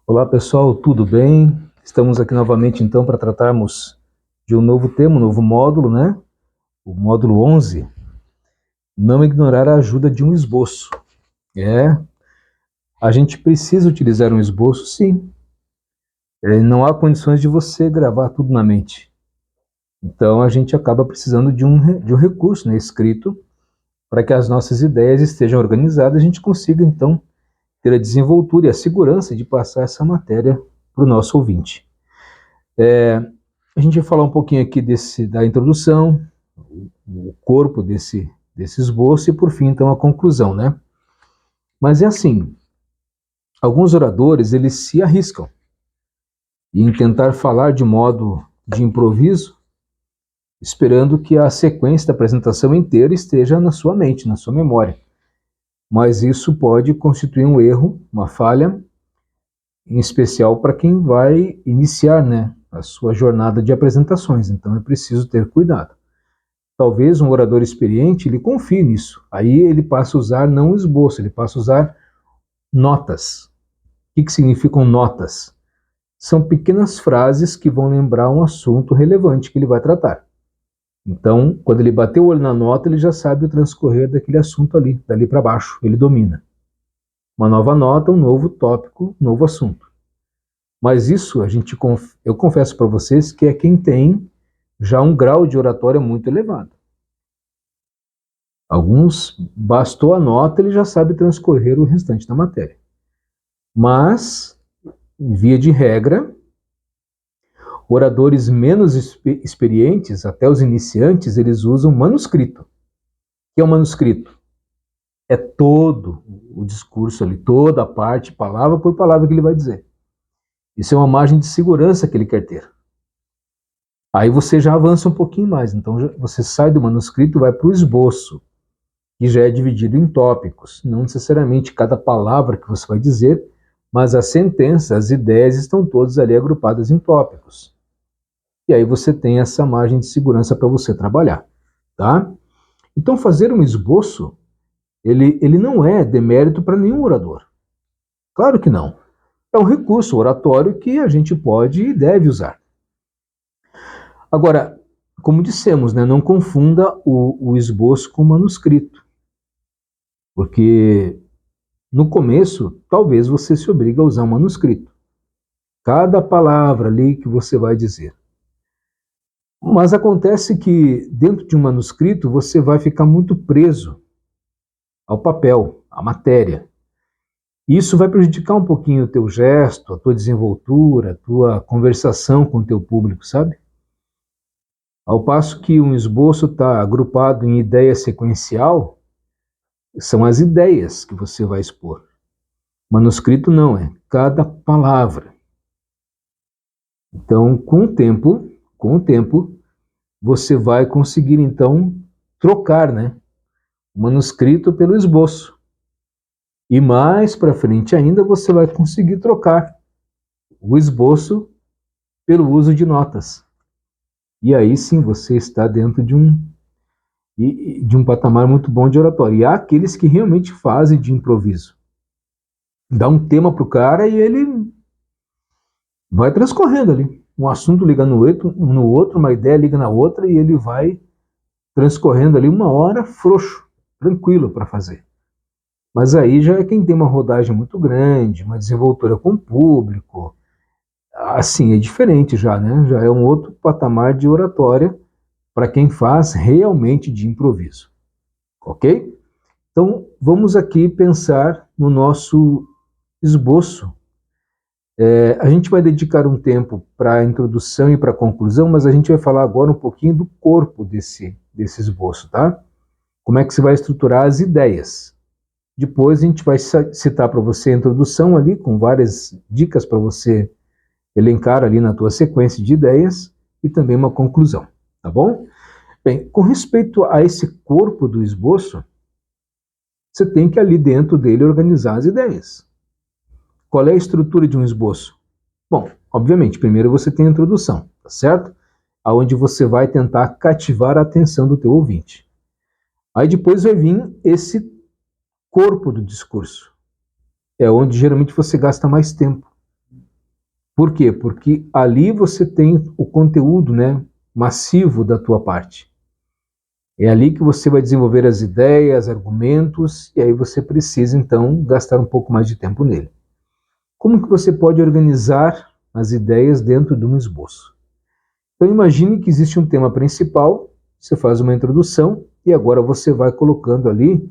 Olá pessoal, tudo bem? Estamos aqui novamente então para tratarmos de um novo tema, um novo módulo, né? O módulo 11. Não ignorar a ajuda de um esboço. A gente precisa utilizar um esboço, sim. Não há condições de você gravar tudo na mente. Então a gente acaba precisando de um recurso, né, escrito, para que as nossas ideias estejam organizadas e a gente consiga então ter a desenvoltura e a segurança de passar essa matéria para o nosso ouvinte. A gente vai falar um pouquinho aqui da introdução, o corpo desse esboço e, por fim, então, a conclusão, né? Mas é assim, alguns oradores, eles se arriscam em tentar falar de modo de improviso, esperando que a sequência da apresentação inteira esteja na sua mente, na sua memória. Mas isso pode constituir um erro, uma falha, em especial para quem vai iniciar, né, a sua jornada de apresentações. Então é preciso ter cuidado. Talvez um orador experiente, ele confie nisso. Aí ele passa a usar não o esboço, ele passa a usar notas. O que significam notas? São pequenas frases que vão lembrar um assunto relevante que ele vai tratar. Então, quando ele bater o olho na nota, ele já sabe o transcorrer daquele assunto ali, dali para baixo, ele domina. Uma nova nota, um novo tópico, um novo assunto. Mas isso eu confesso para vocês que é quem tem já um grau de oratória muito elevado. Alguns, bastou a nota, ele já sabe transcorrer o restante da matéria. Mas, via de regra, oradores menos experientes, até os iniciantes, eles usam manuscrito. O que é o manuscrito? É todo o discurso ali, toda a parte, palavra por palavra que ele vai dizer. Isso é uma margem de segurança que ele quer ter. Aí você já avança um pouquinho mais, então você sai do manuscrito e vai para o esboço, que já é dividido em tópicos. Não necessariamente cada palavra que você vai dizer, mas as sentenças, as ideias estão todas ali agrupadas em tópicos. E aí você tem essa margem de segurança para você trabalhar, tá? Então fazer um esboço, ele não é demérito para nenhum orador. Claro que não. É um recurso oratório que a gente pode e deve usar. Agora, como dissemos, né, não confunda o esboço com o manuscrito. Porque no começo, talvez você se obrigue a usar um manuscrito. Cada palavra ali que você vai dizer. Mas acontece que dentro de um manuscrito você vai ficar muito preso ao papel, à matéria. Isso vai prejudicar um pouquinho o teu gesto, a tua desenvoltura, a tua conversação com o teu público, sabe? Ao passo que um esboço está agrupado em ideia sequencial, são as ideias que você vai expor. Manuscrito não, é cada palavra. Então, com o tempo, você vai conseguir então trocar, né, o manuscrito pelo esboço. E mais para frente ainda você vai conseguir trocar o esboço pelo uso de notas. E aí sim você está dentro de um patamar muito bom de oratória. E há aqueles que realmente fazem de improviso. Dá um tema para o cara e ele vai transcorrendo ali. Um assunto liga no outro, uma ideia liga na outra e ele vai transcorrendo ali uma hora frouxo, tranquilo para fazer. Mas aí já é quem tem uma rodagem muito grande, uma desenvoltura com o público. Assim, é diferente já, né? Já é um outro patamar de oratória para quem faz realmente de improviso. Ok? Então, vamos aqui pensar no nosso esboço. A gente vai dedicar um tempo para a introdução e para a conclusão, mas a gente vai falar agora um pouquinho do corpo desse esboço, tá? Como é que você vai estruturar as ideias. Depois a gente vai citar para você a introdução ali, com várias dicas para você elencar ali na tua sequência de ideias, e também uma conclusão, tá bom? Bem, com respeito a esse corpo do esboço, você tem que ali dentro dele organizar as ideias. Qual é a estrutura de um esboço? Bom, obviamente, primeiro você tem a introdução, tá certo? Aonde você vai tentar cativar a atenção do teu ouvinte. Aí depois vai vir esse corpo do discurso. É onde geralmente você gasta mais tempo. Por quê? Porque ali você tem o conteúdo, né, massivo da tua parte. É ali que você vai desenvolver as ideias, argumentos, e aí você precisa, então, gastar um pouco mais de tempo nele. Como que você pode organizar as ideias dentro de um esboço? Então imagine que existe um tema principal, você faz uma introdução, e agora você vai colocando ali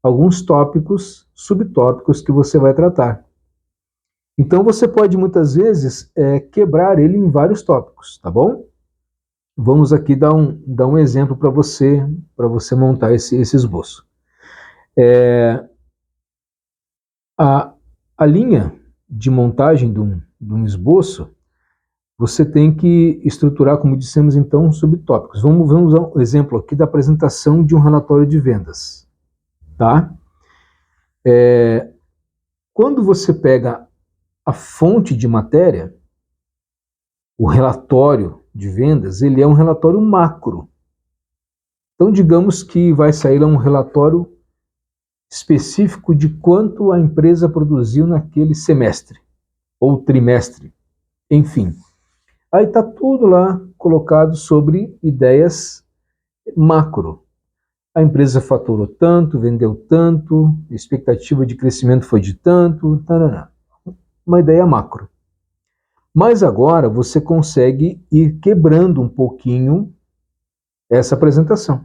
alguns tópicos, subtópicos que você vai tratar. Então você pode muitas vezes quebrar ele em vários tópicos, tá bom? Vamos aqui dar um exemplo para você montar esse esboço. A, a linha de montagem de um esboço, você tem que estruturar, como dissemos então, subtópicos. Vamos usar um exemplo aqui da apresentação de um relatório de vendas, tá? Quando você pega a fonte de matéria, o relatório de vendas, ele é um relatório macro. Então, digamos que vai sair um relatório específico de quanto a empresa produziu naquele semestre ou trimestre, enfim. Aí está tudo lá colocado sobre ideias macro. A empresa faturou tanto, vendeu tanto, a expectativa de crescimento foi de tanto, tarará. Uma ideia macro. Mas agora você consegue ir quebrando um pouquinho essa apresentação.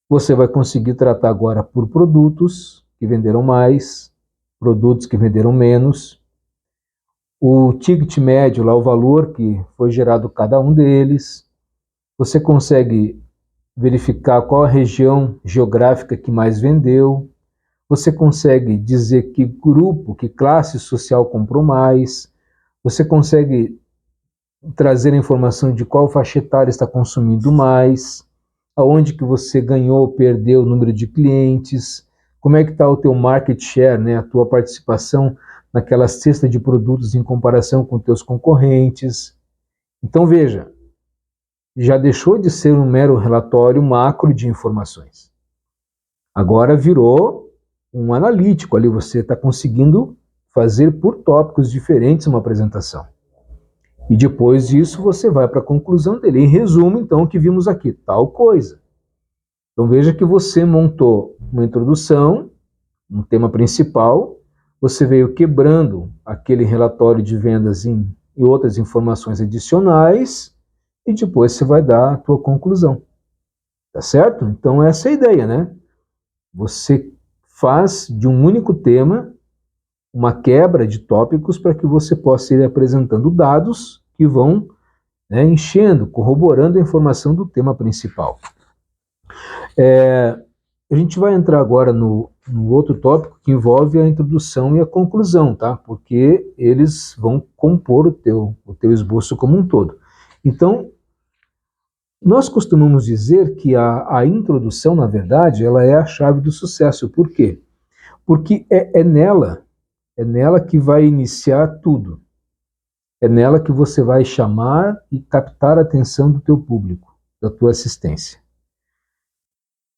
Você vai conseguir tratar agora por produtos que venderam mais, produtos que venderam menos, o ticket médio, lá o valor que foi gerado cada um deles. Você consegue verificar qual a região geográfica que mais vendeu. Você consegue dizer que grupo, que classe social comprou mais. Você consegue trazer a informação de qual faixa etária está consumindo mais, aonde que você ganhou ou perdeu o número de clientes, como é que está o teu market share, né, a tua participação naquela cesta de produtos em comparação com teus concorrentes. Então veja, já deixou de ser um mero relatório macro de informações. Agora virou um analítico ali, você está conseguindo fazer por tópicos diferentes uma apresentação. E depois disso você vai para a conclusão dele. Em resumo, então, o que vimos aqui, tal coisa. Então veja que você montou uma introdução, um tema principal, você veio quebrando aquele relatório de vendas em outras informações adicionais, e depois você vai dar a tua conclusão. Tá certo? Então essa é a ideia, né? Você faz de um único tema uma quebra de tópicos para que você possa ir apresentando dados que vão, né, enchendo, corroborando a informação do tema principal. A gente vai entrar agora no outro tópico que envolve a introdução e a conclusão, tá? Porque eles vão compor o teu esboço como um todo. Então, nós costumamos dizer que a introdução, na verdade, ela é a chave do sucesso. Por quê? Porque é nela que vai iniciar tudo. É nela que você vai chamar e captar a atenção do teu público, da tua assistência.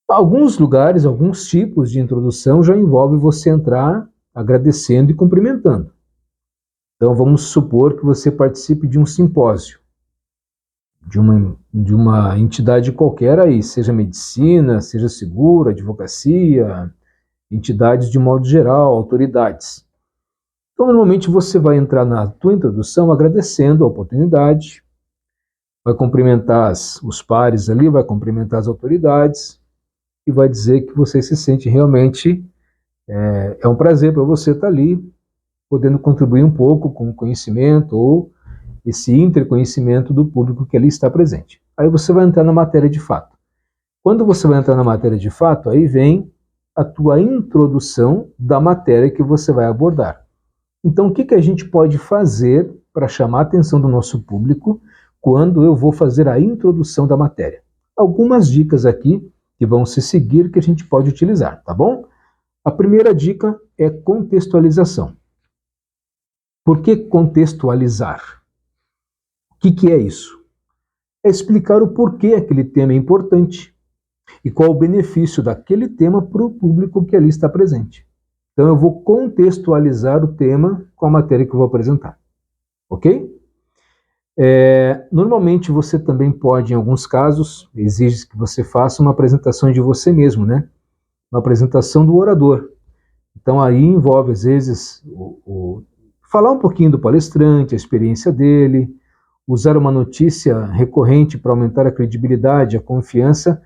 Alguns lugares, alguns tipos de introdução já envolvem você entrar agradecendo e cumprimentando. Então vamos supor que você participe de um simpósio, de uma entidade qualquer aí, seja medicina, seja seguro, advocacia, entidades de modo geral, autoridades. Então, normalmente você vai entrar na tua introdução agradecendo a oportunidade, vai cumprimentar os pares ali, vai cumprimentar as autoridades e vai dizer que você se sente realmente, é um prazer para você estar ali, podendo contribuir um pouco com o conhecimento ou esse interconhecimento do público que ali está presente. Aí você vai entrar na matéria de fato. Quando você vai entrar na matéria de fato, aí vem a tua introdução da matéria que você vai abordar. Então, o que a gente pode fazer para chamar a atenção do nosso público quando eu vou fazer a introdução da matéria? Algumas dicas aqui que vão se seguir que a gente pode utilizar, tá bom? A primeira dica é contextualização. Por que contextualizar? O que é isso? É explicar o porquê aquele tema é importante e qual o benefício daquele tema para o público que ali está presente. Então eu vou contextualizar o tema com a matéria que eu vou apresentar. ok? Normalmente você também pode, em alguns casos, exige que você faça uma apresentação de você mesmo, né? Uma apresentação do orador. Então aí envolve, às vezes, falar um pouquinho do palestrante, a experiência dele, usar uma notícia recorrente para aumentar a credibilidade, a confiança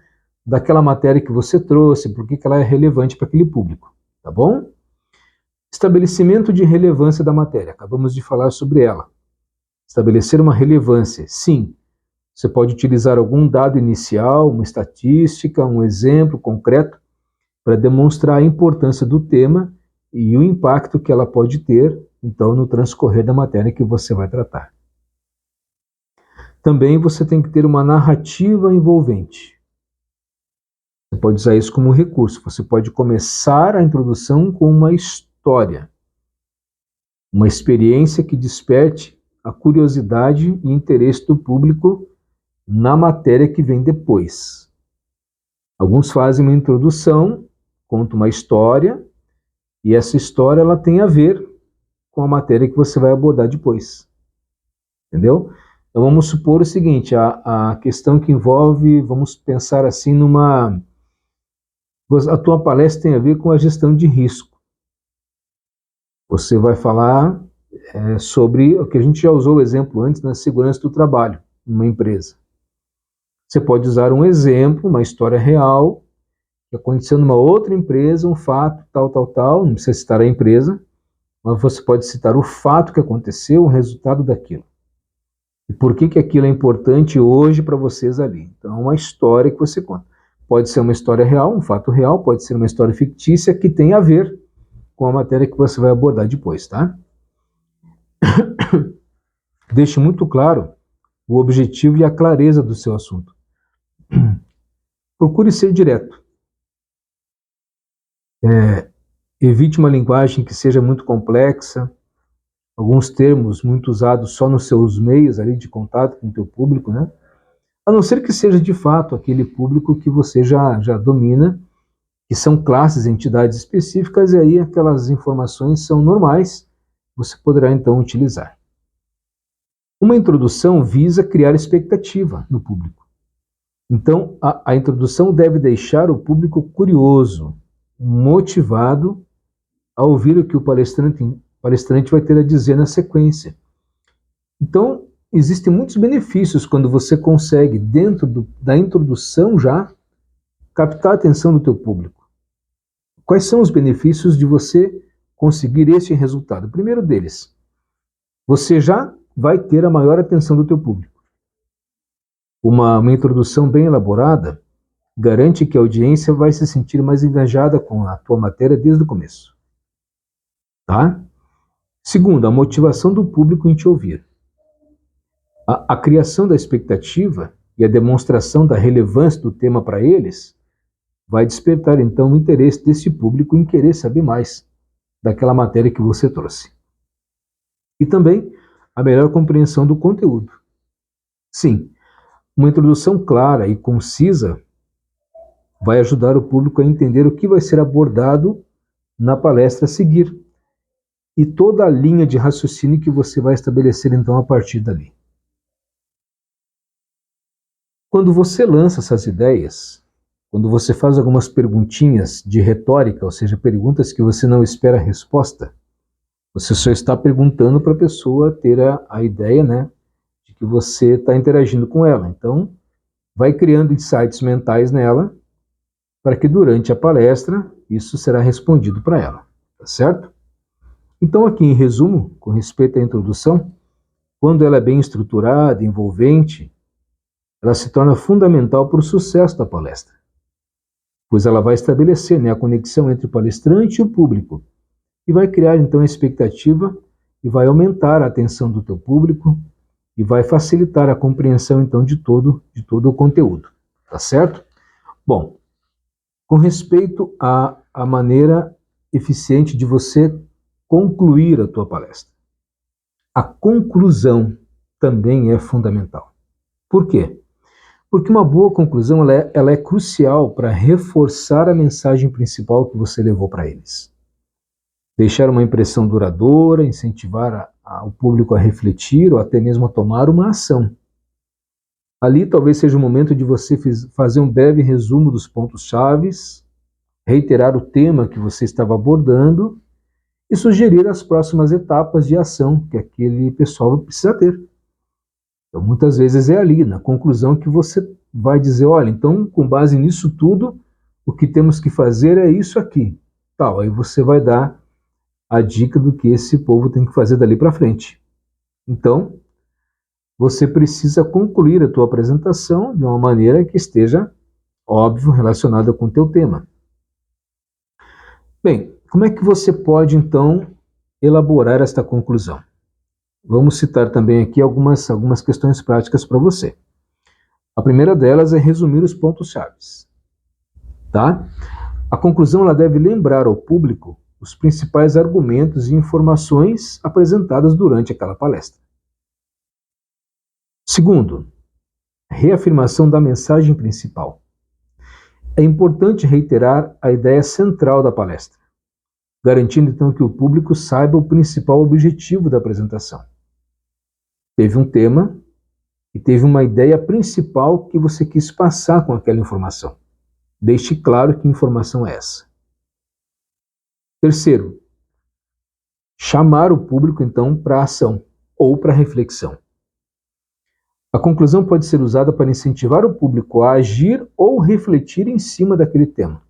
daquela matéria que você trouxe, porque ela é relevante para aquele público, tá bom? Estabelecimento de relevância da matéria, acabamos de falar sobre ela. Estabelecer uma relevância, sim. Você pode utilizar algum dado inicial, uma estatística, um exemplo concreto para demonstrar a importância do tema e o impacto que ela pode ter, então, no transcorrer da matéria que você vai tratar. Também você tem que ter uma narrativa envolvente. Você pode usar isso como recurso. Você pode começar a introdução com uma história, uma experiência que desperte a curiosidade e interesse do público na matéria que vem depois. Alguns fazem uma introdução, contam uma história, e essa história ela tem a ver com a matéria que você vai abordar depois. Entendeu? Então vamos supor o seguinte, a questão que envolve, vamos pensar assim a tua palestra tem a ver com a gestão de risco. Você vai falar sobre o que a gente já usou o exemplo antes na segurança do trabalho, numa empresa. Você pode usar um exemplo, uma história real, que aconteceu numa outra empresa, um fato, tal, não precisa citar a empresa, mas você pode citar o fato que aconteceu, o resultado daquilo. E por que aquilo é importante hoje para vocês ali. Então, é uma história que você conta. Pode ser uma história real, um fato real, pode ser uma história fictícia que tem a ver com a matéria que você vai abordar depois, tá? Deixe muito claro o objetivo e a clareza do seu assunto. Procure ser direto. Evite uma linguagem que seja muito complexa, alguns termos muito usados só nos seus meios ali de contato com o teu público, né? A não ser que seja de fato aquele público que você já domina, que são classes, entidades específicas, e aí aquelas informações são normais, você poderá então utilizar. Uma introdução visa criar expectativa no público. Então, a introdução deve deixar o público curioso, motivado a ouvir o que o palestrante vai ter a dizer na sequência. Então, existem muitos benefícios quando você consegue, dentro da introdução já, captar a atenção do teu público. Quais são os benefícios de você conseguir esse resultado? O primeiro deles, você já vai ter a maior atenção do teu público. Uma introdução bem elaborada garante que a audiência vai se sentir mais engajada com a tua matéria desde o começo. Tá? Segundo, a motivação do público em te ouvir. A criação da expectativa e a demonstração da relevância do tema para eles vai despertar então o interesse desse público em querer saber mais daquela matéria que você trouxe. E também a melhor compreensão do conteúdo. Sim, uma introdução clara e concisa vai ajudar o público a entender o que vai ser abordado na palestra a seguir e toda a linha de raciocínio que você vai estabelecer então a partir dali. Quando você lança essas ideias, quando você faz algumas perguntinhas de retórica, ou seja, perguntas que você não espera a resposta, você só está perguntando para a pessoa ter a ideia, né, de que você está interagindo com ela. Então, vai criando insights mentais nela, para que durante a palestra isso será respondido para ela, tá certo? Então, aqui em resumo, com respeito à introdução, quando ela é bem estruturada, envolvente, ela se torna fundamental para o sucesso da palestra, pois ela vai estabelecer, né, a conexão entre o palestrante e o público, e vai criar então a expectativa e vai aumentar a atenção do teu público e vai facilitar a compreensão então de todo o conteúdo, tá certo? Bom, com respeito à maneira eficiente de você concluir a tua palestra, a conclusão também é fundamental. Por quê? Porque uma boa conclusão ela é crucial para reforçar a mensagem principal que você levou para eles. Deixar uma impressão duradoura, incentivar o público a refletir ou até mesmo a tomar uma ação. Ali talvez seja o momento de você fazer um breve resumo dos pontos-chave, reiterar o tema que você estava abordando e sugerir as próximas etapas de ação que aquele pessoal precisa ter. Então, muitas vezes é ali, na conclusão, que você vai dizer, olha, então, com base nisso tudo, o que temos que fazer é isso aqui. Tal, aí você vai dar a dica do que esse povo tem que fazer dali para frente. Então, você precisa concluir a tua apresentação de uma maneira que esteja, óbvio, relacionada com o teu tema. Bem, como é que você pode, então, elaborar esta conclusão? Vamos citar também aqui algumas questões práticas para você. A primeira delas é resumir os pontos-chave. Tá? A conclusão ela deve lembrar ao público os principais argumentos e informações apresentadas durante aquela palestra. Segundo, reafirmação da mensagem principal. É importante reiterar a ideia central da palestra, garantindo então que o público saiba o principal objetivo da apresentação. Teve um tema e teve uma ideia principal que você quis passar com aquela informação. Deixe claro que informação é essa. Terceiro, chamar o público então para a ação ou para a reflexão. A conclusão pode ser usada para incentivar o público a agir ou refletir em cima daquele tema.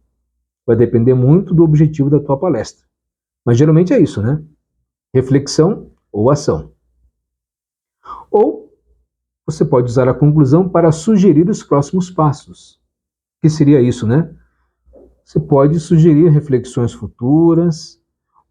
Vai depender muito do objetivo da tua palestra. Mas geralmente é isso, né? Reflexão ou ação. Ou você pode usar a conclusão para sugerir os próximos passos. O que seria isso, né? Você pode sugerir reflexões futuras,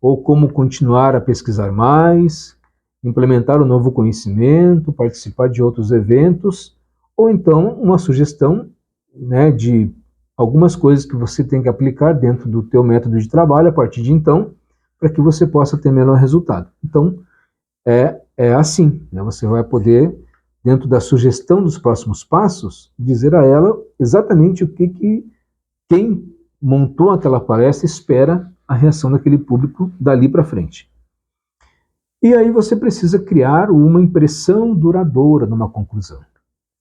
ou como continuar a pesquisar mais, implementar um novo conhecimento, participar de outros eventos, ou então uma sugestão, né, de algumas coisas que você tem que aplicar dentro do teu método de trabalho a partir de então, para que você possa ter melhor resultado. Então, é assim, né? Você vai poder, dentro da sugestão dos próximos passos, dizer a ela exatamente o que quem montou aquela palestra espera a reação daquele público dali para frente. E aí você precisa criar uma impressão duradoura numa conclusão.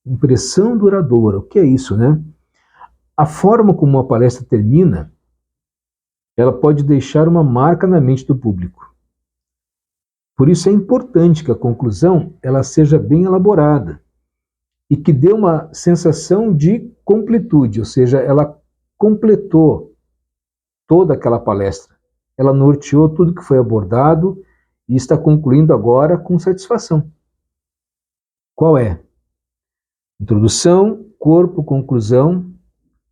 Impressão duradoura, o que é isso, né? A forma como a palestra termina, ela pode deixar uma marca na mente do público. Por isso é importante que a conclusão ela seja bem elaborada e que dê uma sensação de completude, ou seja, ela completou toda aquela palestra. Ela norteou tudo que foi abordado e está concluindo agora com satisfação. Qual é? Introdução, corpo, conclusão,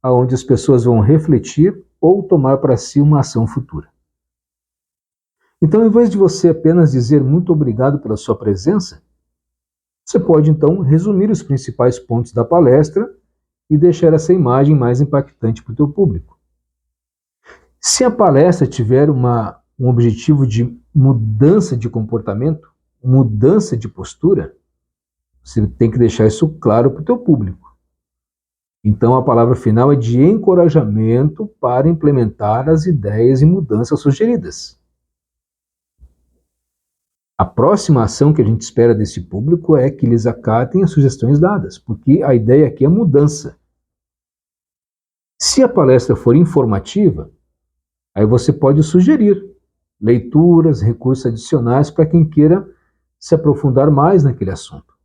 aonde as pessoas vão refletir ou tomar para si uma ação futura. Então, em vez de você apenas dizer muito obrigado pela sua presença, você pode então resumir os principais pontos da palestra e deixar essa imagem mais impactante para o teu público. Se a palestra tiver um objetivo de mudança de comportamento, mudança de postura, você tem que deixar isso claro para o teu público. Então a palavra final é de encorajamento para implementar as ideias e mudanças sugeridas. A próxima ação que a gente espera desse público é que eles acatem as sugestões dadas, porque a ideia aqui é mudança. Se a palestra for informativa, aí você pode sugerir leituras, recursos adicionais para quem queira se aprofundar mais naquele assunto.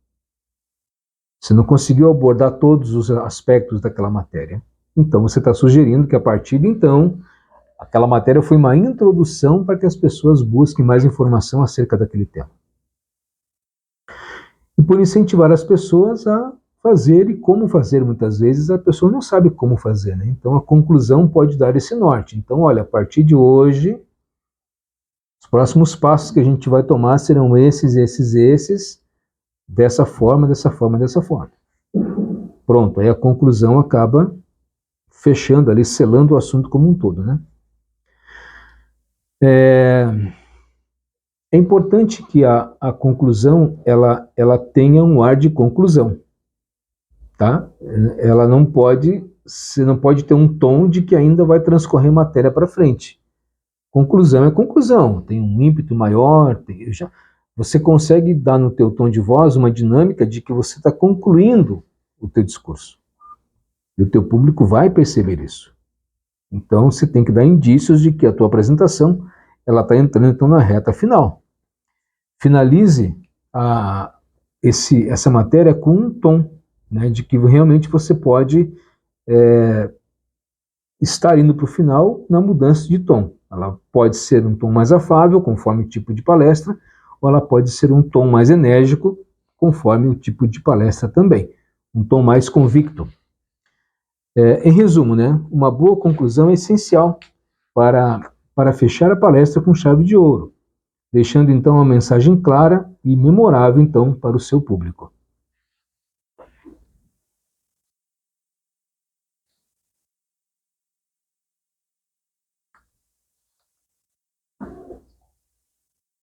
Você não conseguiu abordar todos os aspectos daquela matéria. Então você está sugerindo que a partir de então, aquela matéria foi uma introdução para que as pessoas busquem mais informação acerca daquele tema. E por incentivar as pessoas a fazer e como fazer, muitas vezes a pessoa não sabe como fazer, né? Então a conclusão pode dar esse norte. Então, olha, a partir de hoje, os próximos passos que a gente vai tomar serão esses, dessa forma, dessa forma, dessa forma. Pronto, aí a conclusão acaba fechando ali, selando o assunto como um todo, né? É importante que a conclusão ela tenha um ar de conclusão, tá? Ela não pode, você não pode ter um tom de que ainda vai transcorrer matéria para frente. Conclusão é conclusão, tem um ímpeto maior, você consegue dar no teu tom de voz uma dinâmica de que você está concluindo o teu discurso. E o teu público vai perceber isso. Então, você tem que dar indícios de que a tua apresentação ela está entrando então na reta final. Finalize essa matéria com um tom, né, de que realmente você pode estar indo para o final na mudança de tom. Ela pode ser um tom mais afável, conforme o tipo de palestra, ou ela pode ser um tom mais enérgico, conforme o tipo de palestra também. Um tom mais convicto. Em resumo, né, uma boa conclusão é essencial para fechar a palestra com chave de ouro, deixando então uma mensagem clara e memorável então para o seu público.